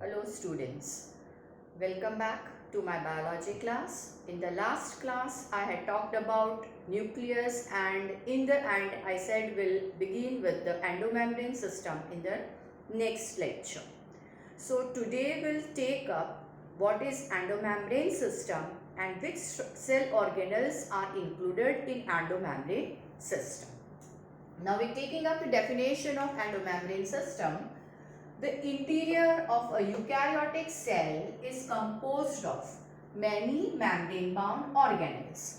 Hello students, welcome back to my biology class. In the last class I had talked about nucleus, and in the end I said we'll begin with the endomembrane system in the next lecture. So today we'll take up what is endomembrane system and which cell organelles are included in endomembrane system. Now we're taking up the definition of endomembrane system. The interior of a eukaryotic cell is composed of many membrane-bound organelles.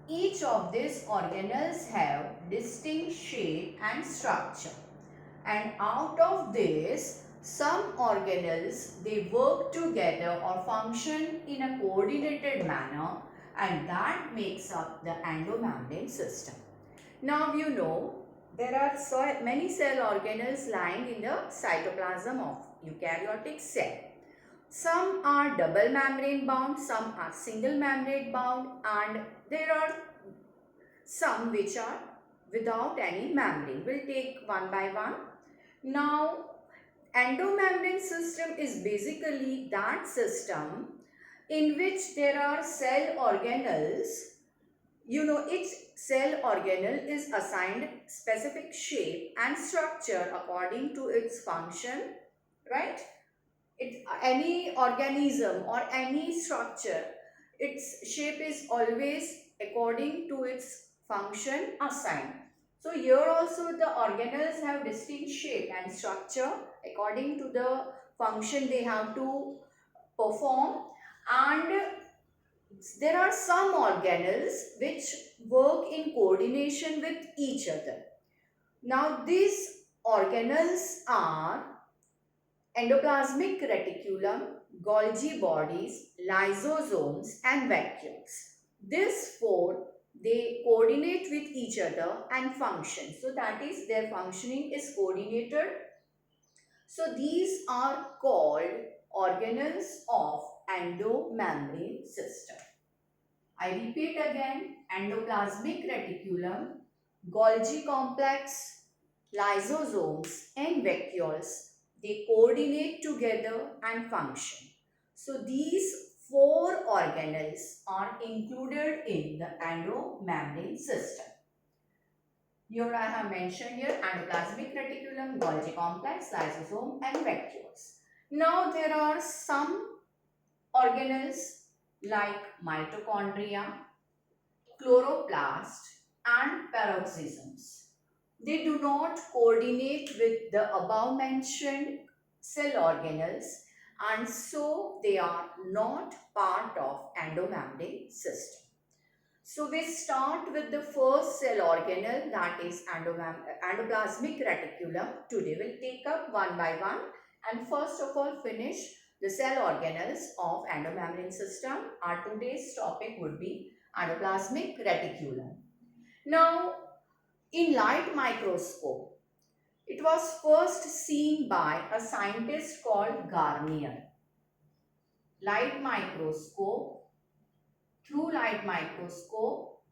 Each of these organelles have distinct shape and structure. And out of this, some organelles, they work together or function in a coordinated manner, and that makes up the endomembrane system. Now you know there are so many cell organelles lying in the cytoplasm of eukaryotic cell. Some are double membrane bound, some are single membrane bound, and there are some which are without any membrane. We'll take one by one. Now, endomembrane system is basically that system in which there are cell organelles. You know, each cell organelle is assigned specific shape and structure according to its function, right? Any organism or any structure, its shape is always according to its function assigned. So here also the organelles have distinct shape and structure according to the function they have to perform, and there are some organelles which work in coordination with each other. Now these organelles are endoplasmic reticulum, Golgi bodies, lysosomes and vacuoles. These four, they coordinate with each other and function. So that is, their functioning is coordinated. So these are called organelles of endomembrane system. I repeat again, endoplasmic reticulum, Golgi complex, lysosomes and vacuoles, they coordinate together and function. So these four organelles are included in the endomembrane system. Here I have mentioned here endoplasmic reticulum, Golgi complex, lysosome and vacuoles. Now there are some organelles like mitochondria, chloroplast and paroxysms. They do not coordinate with the above mentioned cell organelles, and so they are not part of endomembrane system. So we start with the first cell organelle, that is endoplasmic reticulum. Today we'll take up one by one and first of all finish the cell organelles of endomembrane system. Our today's topic would be endoplasmic reticulum. Now, in light microscope, it was first seen by a scientist called Garnier. Through light microscope,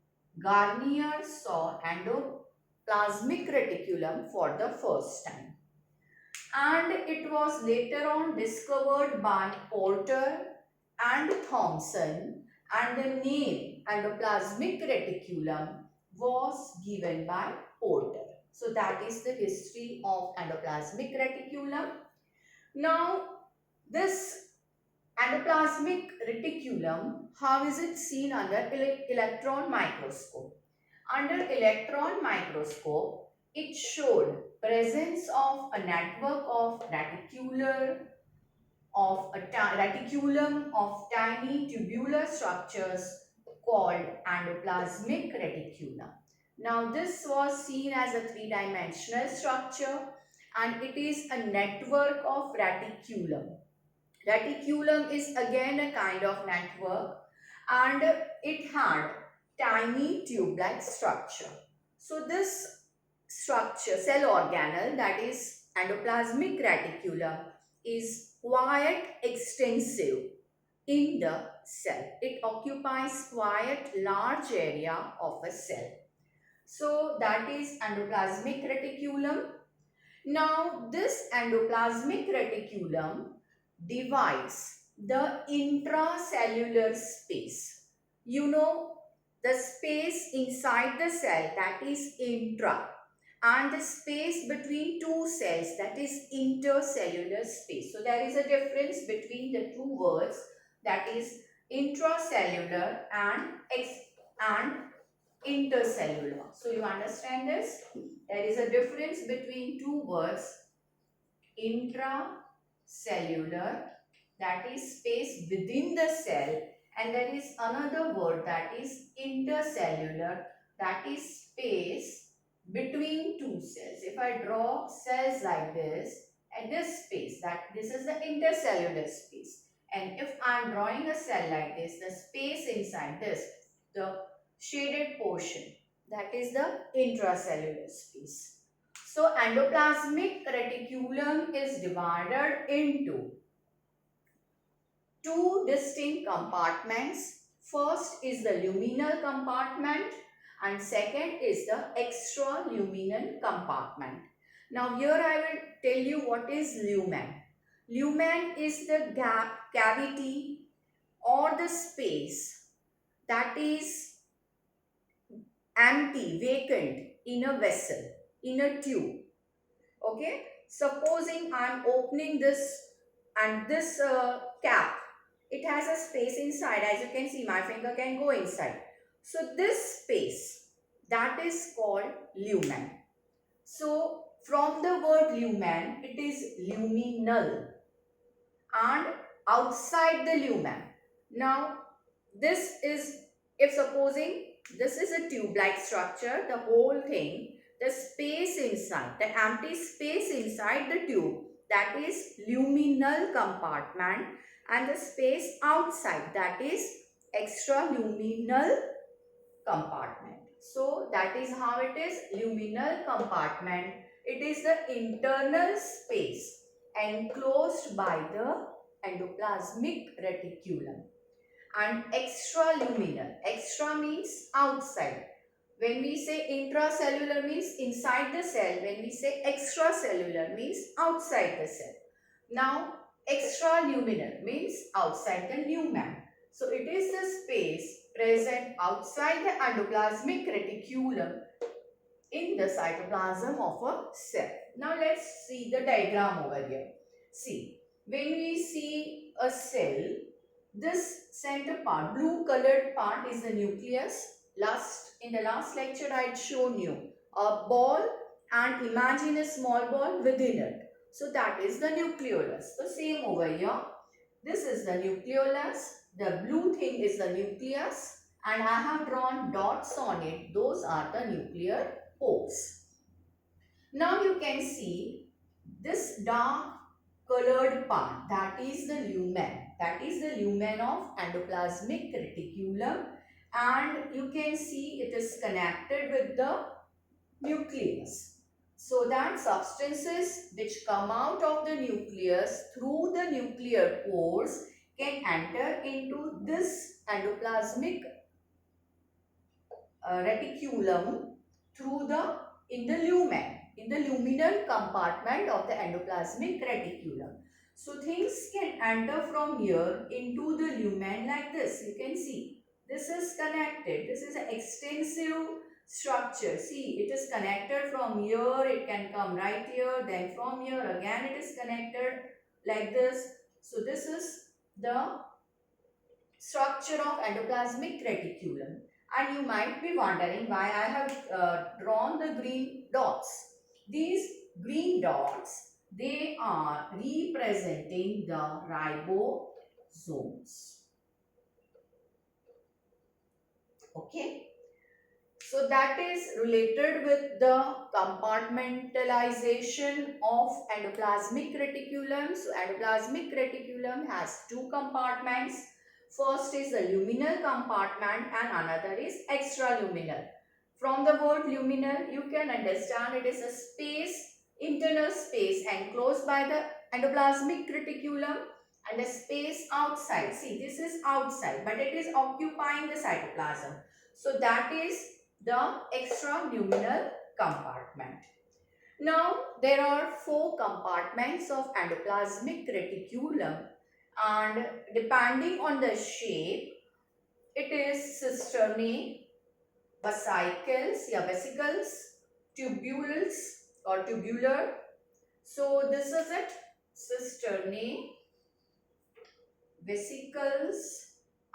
Garnier saw endoplasmic reticulum for the first time. And it was later on discovered by Porter and Thomson, and the name endoplasmic reticulum was given by Porter. So that is the history of endoplasmic reticulum. Now this endoplasmic reticulum, how is it seen under electron microscope? Under electron microscope, it showed presence of a network of reticulum of tiny tubular structures called endoplasmic reticulum. Now this was seen as a three-dimensional structure, and it is a network of reticulum. Reticulum is again a kind of network, and it had tiny tube-like structure. So this structure, cell organelle, that is endoplasmic reticulum, is quite extensive in the cell. It occupies quite large area of a cell. So that is endoplasmic reticulum. Now this endoplasmic reticulum, divides the intracellular space. You know, the space inside the cell, that is intra, and the space between two cells, that is intercellular space. So there is a difference between the two words, that is intracellular and intercellular. So you understand this? There is a difference between two words, intracellular, that is space within the cell, and there is another word, that is intercellular, that is space between two cells. If I draw cells like this, and this space, that this is the intercellular space, and if I am drawing a cell like this, the space inside this, the shaded portion, that is the intracellular space. So endoplasmic reticulum is divided into two distinct compartments. First is the luminal compartment and second is the extraluminal compartment. Now here I will tell you what is lumen. Lumen is the gap, cavity or the space that is empty, vacant in a vessel, in a tube. Okay, supposing I am opening this and this cap, it has a space inside. As you can see, my finger can go inside. So this space, that is called lumen. So from the word lumen, it is luminal and outside the lumen. Now this is, if supposing this is a tube-like structure, the whole thing, the space inside, the empty space inside the tube, that is luminal compartment, and the space outside, that is extraluminal compartment. So that is how it is. Luminal compartment, it is the internal space enclosed by the endoplasmic reticulum. And extraluminal, extra means outside. When we say intracellular means inside the cell, when we say extracellular means outside the cell. Now extraluminal means outside the lumen. So it is the space present outside the endoplasmic reticulum in the cytoplasm of a cell. Now let's see the diagram over here. See, when we see a cell, this center part, blue colored part, is the nucleus. In the last lecture I had shown you a ball and imagine a small ball within it. So that is the nucleolus. The same over here. This is the nucleolus. The blue thing is the nucleus and I have drawn dots on it. Those are the nuclear pores. Now you can see this dark colored part, that is the lumen. That is the lumen of endoplasmic reticulum, and you can see it is connected with the nucleus. So that substances which come out of the nucleus through the nuclear pores can enter into this endoplasmic reticulum through in the lumen, in the luminal compartment of the endoplasmic reticulum. So things can enter from here into the lumen like this. You can see this is connected. This is an extensive structure. See, it is connected from here. It can come right here. Then from here again it is connected like this. So this is the structure of endoplasmic reticulum. And you might be wondering why I have drawn the green dots. These green dots, they are representing the ribosomes. Okay. So that is related with the compartmentalization of endoplasmic reticulum. So endoplasmic reticulum has two compartments. First is the luminal compartment and another is extraluminal. From the word luminal, you can understand it is a space, internal space enclosed by the endoplasmic reticulum, and the space outside. See, this is outside, but it is occupying the cytoplasm. So that is the extraluminal compartment. Now, there are four compartments of endoplasmic reticulum, and depending on the shape, it is cisternae, vesicles, tubules or tubular. So this is it, cisternae, vesicles,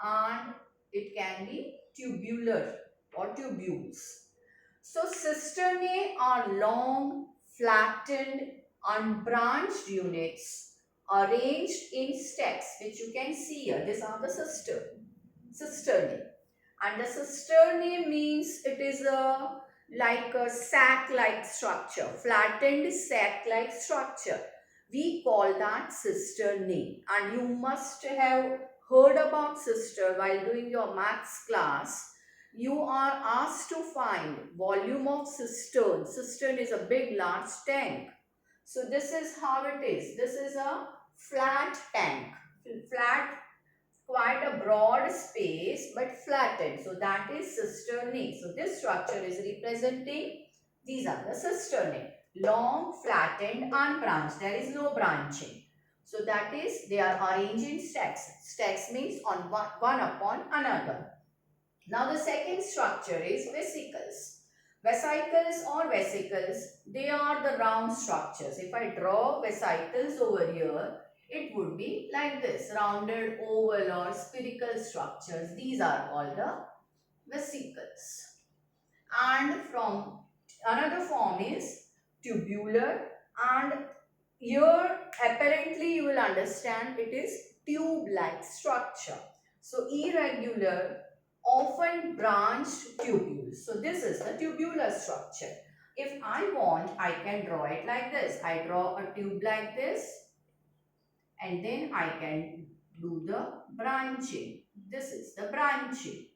and it can be tubular or tubules. So cisternae are long, flattened, unbranched units arranged in stacks, which you can see here. These are the cisternae. And the cisternae means it is a like a sac-like structure, flattened sac-like structure. We call that cisternae. And you must have heard about cister while doing your maths class. You are asked to find volume of cistern. Cistern is a big large tank. So this is how it is. This is a flat tank. Flat, quite a broad space but flattened. So that is cisternae. So this structure is representing, these are the cisternae. Long, flattened, unbranched. There is no branching. So that is, they are arranged in stacks. Stacks means on one upon another. Now the second structure is vesicles. Vesicles, they are the round structures. If I draw vesicles over here, it would be like this, rounded oval or spherical structures. These are called the vesicles. And from another form is tubular, and here apparently you will understand it is tube-like structure. So irregular, often branched tubules. So this is the tubular structure. If I want, I can draw it like this. I draw a tube like this, and then I can do the branching. This is the branching.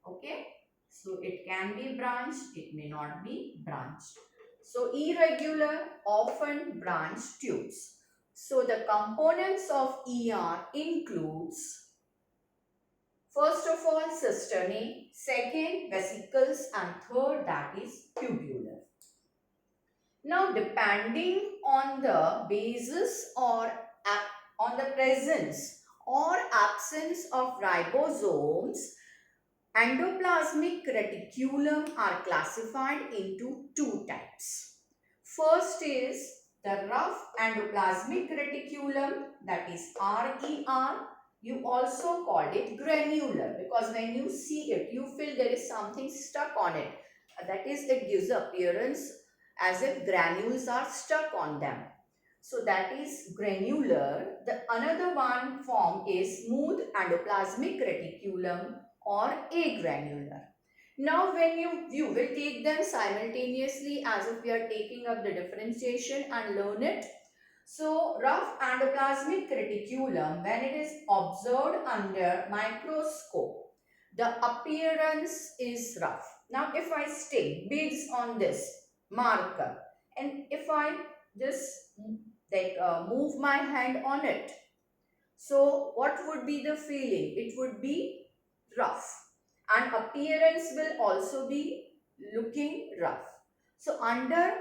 Okay. So it can be branched, it may not be branched. So irregular, often branched tubes. So the components of ER includes, first of all, cisternae, second, vesicles, and third, that is tubular. Now, depending on the basis or on the presence or absence of ribosomes, endoplasmic reticulum are classified into two types. First is the rough endoplasmic reticulum, that is RER. You also called it granular because when you see it, you feel there is something stuck on it. That is, it gives appearance as if granules are stuck on them. So that is granular. The another one form is smooth endoplasmic reticulum or agranular. Now when you view, we'll take them simultaneously as if we are taking up the differentiation and learn it. So rough endoplasmic reticulum, when it is observed under microscope, the appearance is rough. Now if I stick beads on this marker, and if I just move my hand on it, so what would be the feeling? It would be rough, and appearance will also be looking rough. So under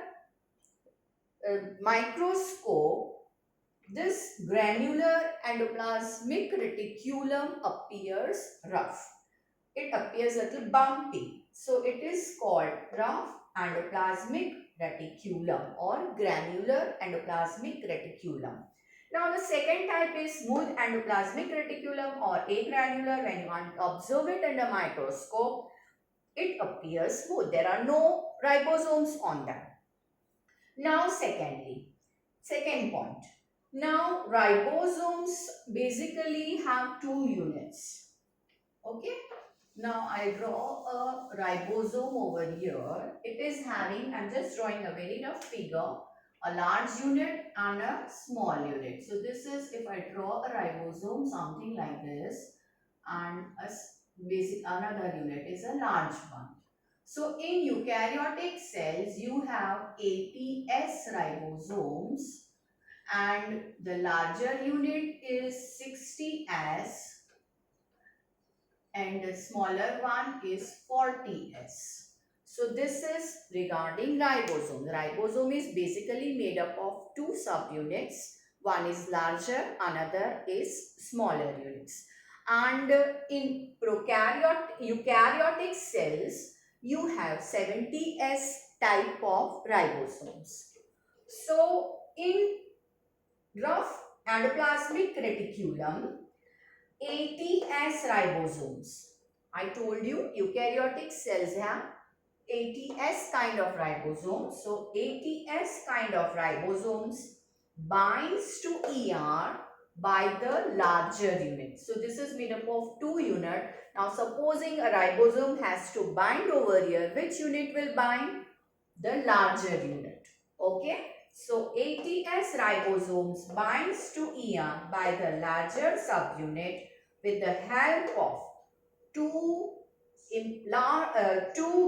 microscope, this granular endoplasmic reticulum appears rough. It appears a little bumpy. So it is called rough endoplasmic reticulum or granular endoplasmic reticulum. Now the second type is smooth endoplasmic reticulum or agranular. When you observe it under microscope, it appears smooth. There are no ribosomes on them. Now second point. Now ribosomes basically have two units. Okay. Now I draw a ribosome over here. It is having, I'm just drawing a very rough figure, a large unit and a small unit. So this is, if I draw a ribosome, something like this, and another unit is a large one. So in eukaryotic cells, you have 80S ribosomes, and the larger unit is 60S, and the smaller one is 40S. So this is regarding ribosome. The ribosome is basically made up of two subunits. One is larger, another is smaller units. And in eukaryotic cells, you have 70S type of ribosomes. So in rough endoplasmic reticulum, 80S ribosomes. I told you eukaryotic cells have 80S kind of ribosomes. So 80S kind of ribosomes binds to ER by the larger unit. So this is made up of two units. Now supposing a ribosome has to bind over here, which unit will bind? The larger unit. Okay. So 80S ribosomes binds to ER by the larger subunit with the help of two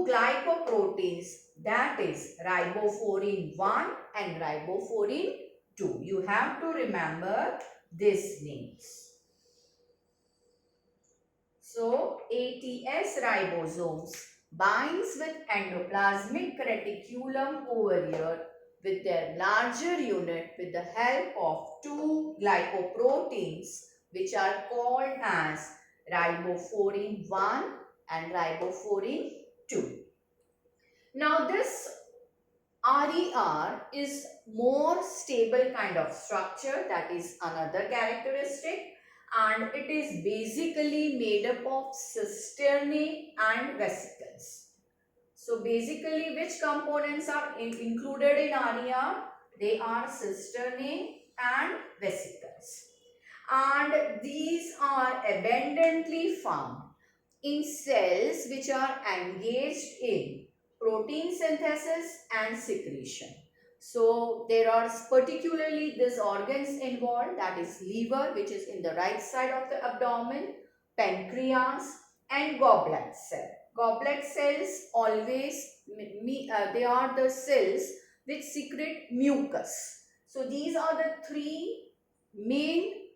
glycoproteins, that is ribofourin 1 and ribofourin 2. You have to remember these names. So 80S ribosomes binds with endoplasmic reticulum over here with their larger unit with the help of two glycoproteins which are called as ribofourin 1 and ribofourin 2. Now this RER is more stable kind of structure, that is another characteristic, and it is basically made up of cisternae and vesicles. So basically which components are included in RER? They are cisternae and vesicles. And these are abundantly found in cells which are engaged in protein synthesis and secretion. So there are particularly these organs involved, that is liver, which is in the right side of the abdomen, pancreas and goblet cell. Goblet cells always, they are the cells which secrete mucus. So these are the three main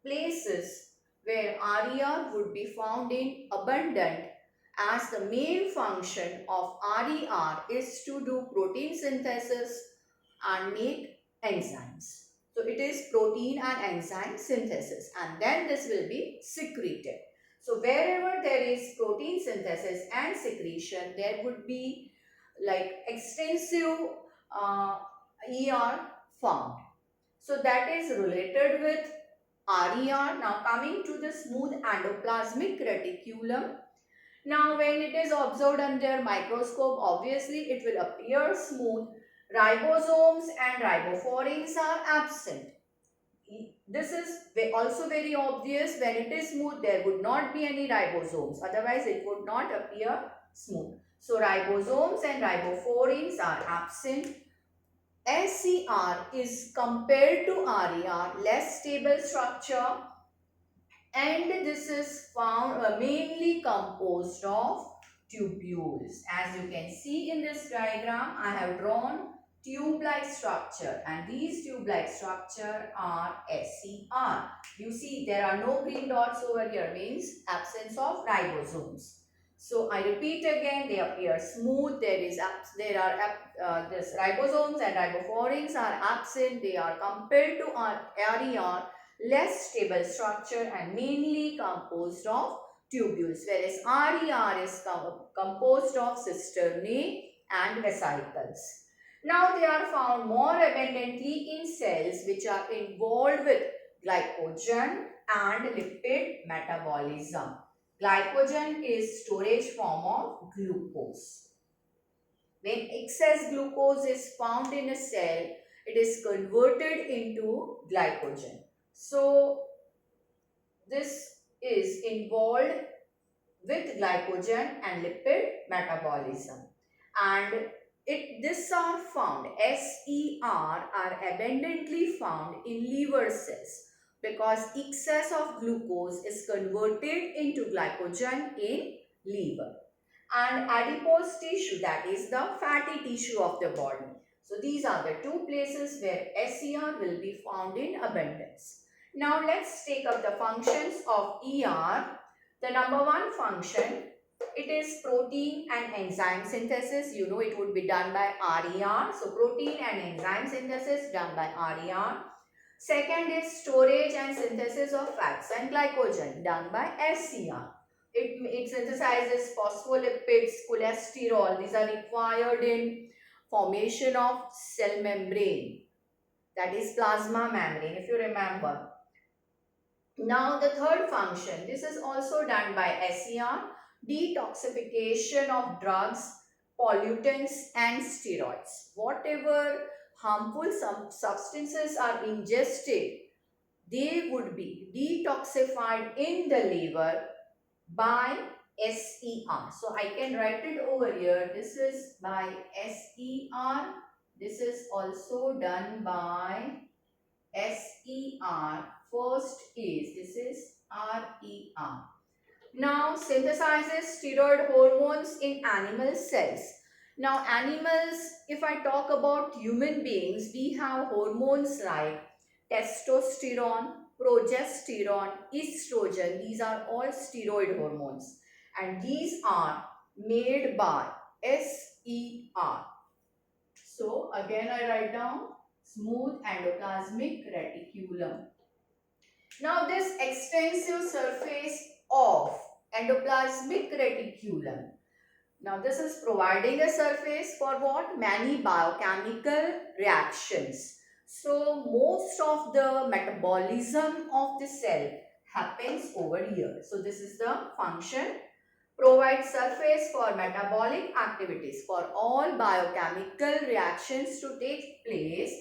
places where RER would be found in abundant, as the main function of RER is to do protein synthesis and make enzymes. So it is protein and enzyme synthesis, and then this will be secreted. So wherever there is protein synthesis and secretion, there would be like extensive ER found. So that is related with RER. Now coming to the smooth endoplasmic reticulum. Now when it is observed under microscope, obviously it will appear smooth. Ribosomes and ribofourins are absent. This is also very obvious. When it is smooth, there would not be any ribosomes. Otherwise, it would not appear smooth. So ribosomes and ribofourins are absent. SCR is compared to RER less stable structure, and this is found mainly composed of tubules. As you can see in this diagram, I have drawn tube-like structure, and these tube-like structure are SCR. You see there are no green dots over here, means absence of ribosomes. So I repeat again, they appear smooth. This ribosomes and ribofourins are absent. They are compared to RER less stable structure and mainly composed of tubules, whereas RER is composed of cisternae and vesicles. Now they are found more abundantly in cells which are involved with glycogen and lipid metabolism. Glycogen is storage form of glucose. When excess glucose is found in a cell, it is converted into glycogen. So this is involved with glycogen and lipid metabolism, and these are found, SER are abundantly found in liver cells because excess of glucose is converted into glycogen in liver. And adipose tissue, that is the fatty tissue of the body. So these are the two places where SER will be found in abundance. Now let's take up the functions of ER. The number one function it is protein and enzyme synthesis. You know, it would be done by RER. So protein and enzyme synthesis done by RER. Second is storage and synthesis of fats and glycogen done by SCR. It synthesizes phospholipids, cholesterol. These are required in formation of cell membrane, that is plasma membrane, if you remember. Now the third function, this is also done by SCR, detoxification of drugs, pollutants and steroids. Whatever harmful substances are ingested, they would be detoxified in the liver by SER. So I can write it over here. This is by SER. This is also done by SER. First is, this is RER. Now synthesizes steroid hormones in animal cells. Now animals, if I talk about human beings, we have hormones like testosterone, progesterone, estrogen. These are all steroid hormones and these are made by SER. So again I write down smooth endoplasmic reticulum. Now this extensive surface of endoplasmic reticulum. Now this is providing a surface for what? Many biochemical reactions. So most of the metabolism of the cell happens over here. So this is the function. Provide surface for metabolic activities. For all biochemical reactions to take place,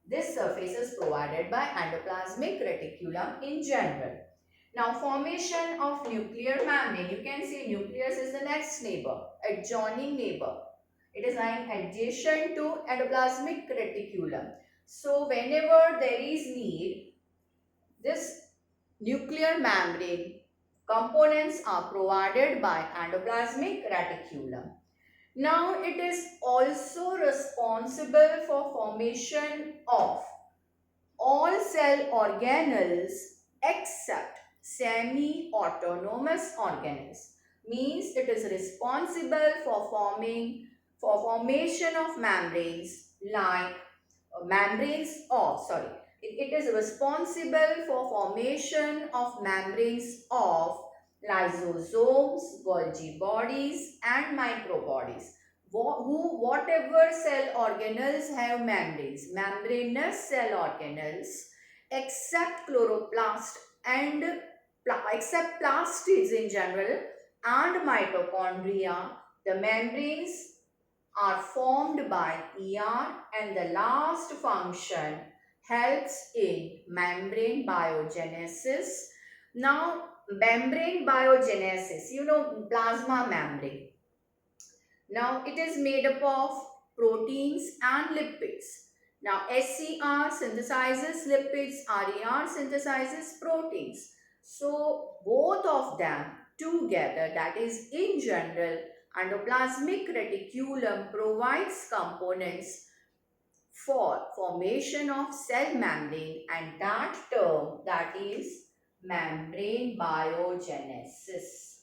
this surface is provided by endoplasmic reticulum in general. Now formation of nuclear membrane. You can see nucleus is the next neighbor, adjoining neighbor. It is lying adjacent to endoplasmic reticulum. So whenever there is need, this nuclear membrane components are provided by endoplasmic reticulum. Now it is also responsible for formation of all cell organelles except semi-autonomous organelles. Means it is responsible for formation of membranes like it is responsible for formation of membranes of lysosomes, Golgi bodies and microbodies. Whatever cell organelles have membranes, membranous cell organelles, except chloroplast and except plastids in general and mitochondria, the membranes are formed by ER and the last function helps in membrane biogenesis. Now membrane biogenesis, you know, plasma membrane. Now it is made up of proteins and lipids. Now SCR synthesizes lipids, RER synthesizes proteins. So both of them together, that is in general, endoplasmic reticulum provides components for formation of cell membrane, and that term, that is membrane biogenesis.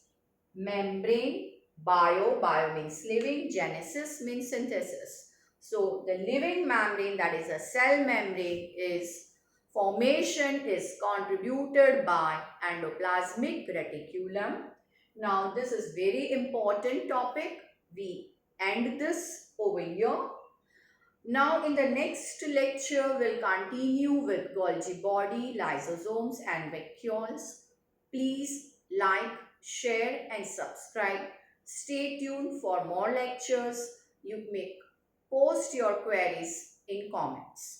Membrane bio means living, genesis means synthesis. So the living membrane, that is a cell membrane, is formation is contributed by endoplasmic reticulum. Now this is very important topic. We end this over here. Now in the next lecture, we'll continue with Golgi body, lysosomes and vacuoles. Please like, share and subscribe. Stay tuned for more lectures. You may post your queries in comments.